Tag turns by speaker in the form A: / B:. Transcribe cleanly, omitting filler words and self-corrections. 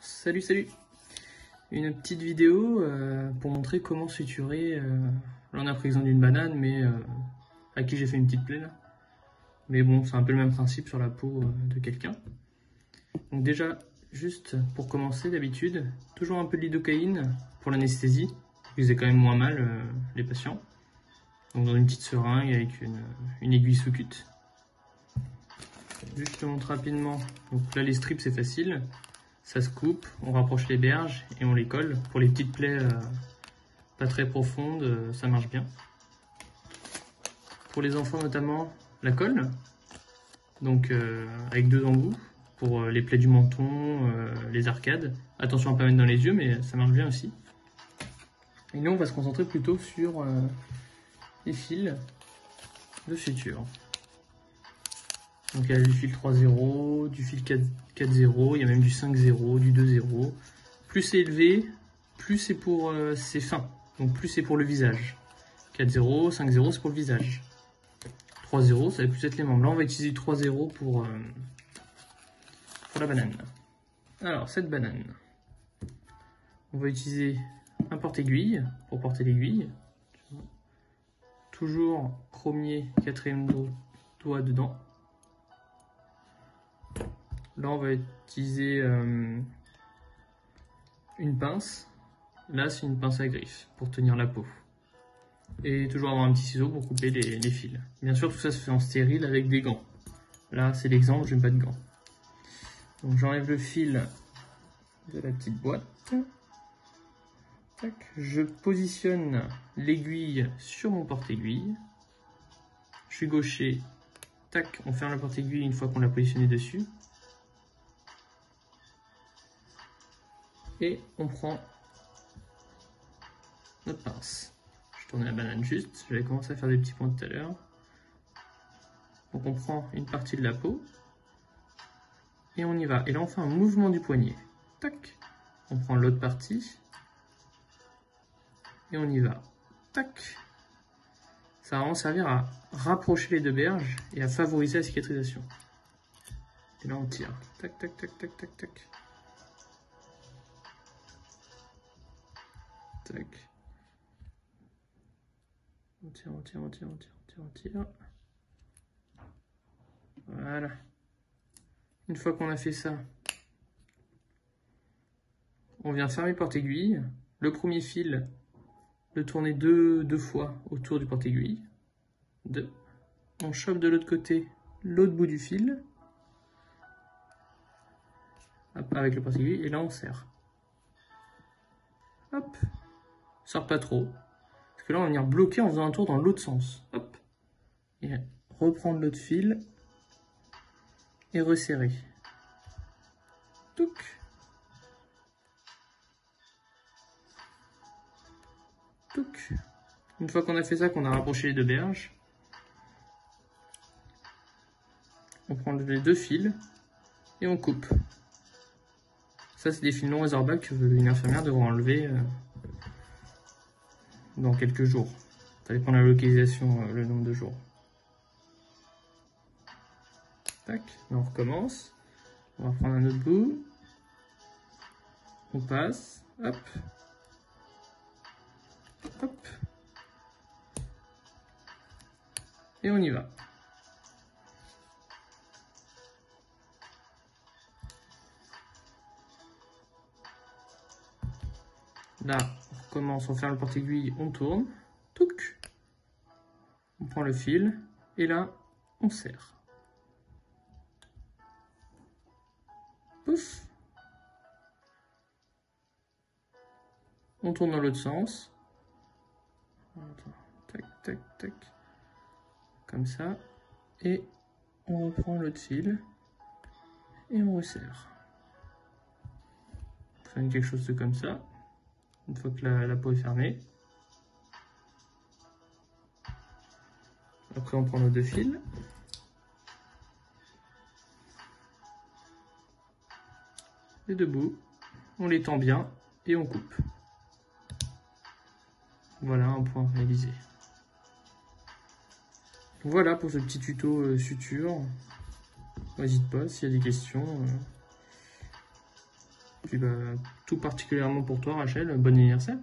A: Salut! Une petite vidéo pour montrer comment suturer. Là on a pris exemple d'une banane, mais à qui j'ai fait une petite plaie là. Mais bon, c'est un peu le même principe sur la peau de quelqu'un. Donc déjà, juste pour commencer, d'habitude, toujours un peu de lidocaïne pour l'anesthésie. Ils faisaient quand même moins mal les patients. Donc dans une petite seringue avec une aiguille sous-cute. Juste je te montre rapidement. Donc là les strips c'est facile. Ça se coupe, on rapproche les berges et on les colle. Pour les petites plaies pas très profondes, ça marche bien. Pour les enfants notamment, la colle, donc avec 2 embouts pour les plaies du menton, les arcades. Attention à ne pas mettre dans les yeux, mais ça marche bien aussi. Et nous on va se concentrer plutôt sur les fils de suture. Donc il y a du fil 3-0, du fil 4-0, il y a même du 5-0, du 2-0. Plus c'est élevé, plus c'est pour c'est fin, donc plus c'est pour le visage. 4-0, 5-0 c'est pour le visage. 3-0 ça va plus être les membres. Là on va utiliser du 3-0 pour la banane. Alors cette banane, on va utiliser un porte-aiguille pour porter l'aiguille. Toujours premier, quatrième doigt dedans. Là, on va utiliser une pince. Là, c'est une pince à griffe pour tenir la peau. Et toujours avoir un petit ciseau pour couper les fils. Bien sûr, tout ça se fait en stérile avec des gants. Là, c'est l'exemple, je n'ai pas de gants. Donc, j'enlève le fil de la petite boîte. Tac. Je positionne l'aiguille sur mon porte-aiguille. Je suis gaucher. Tac, on ferme le porte-aiguille une fois qu'on l'a positionné dessus. Et on prend notre pince. Je tourne la banane juste, j'avais commencé à faire des petits points tout à l'heure. Donc on prend une partie de la peau et on y va. Et là on fait un mouvement du poignet. Tac. On prend l'autre partie et on y va. Tac. Ça va vraiment servir à rapprocher les deux berges et à favoriser la cicatrisation. Et là on tire. Tac, tac, tac, tac, tac, tac. Tac. On tire. Voilà. Une fois qu'on a fait ça, on vient fermer le porte-aiguille. Le premier fil, le tourner deux fois autour du porte-aiguille. On chope de l'autre côté l'autre bout du fil. Hop, avec le porte-aiguille. Et là, on serre. Hop. Serre pas trop. Parce que là, on va venir bloquer en faisant un tour dans l'autre sens. Hop. Et reprendre l'autre fil. Et resserrer. Touc. Touc. Une fois qu'on a fait ça, qu'on a rapproché les deux berges, on prend les 2 fils et on coupe. Ça, c'est des fils non résorbables qu'une infirmière devra enlever dans quelques jours. Ça dépend de la localisation, le nombre de jours. Tac, on recommence. On va prendre un autre bout. On passe. Hop. Hop. Et on y va. Là, on recommence, on ferme le porte-aiguille, on tourne. Touc. On prend le fil. Et là, on serre. Pouf. On tourne dans l'autre sens. Tac, tac, tac. Comme ça. Et on reprend l'autre fil. Et on resserre. On fait quelque chose de comme ça. Une fois que la peau est fermée. Après, on prend nos 2 fils. Les 2 bouts. On les tend bien et on coupe. Voilà un point réalisé. Voilà pour ce petit tuto suture. N'hésite pas s'il y a des questions. puis tout particulièrement pour toi, Rachel, bon anniversaire.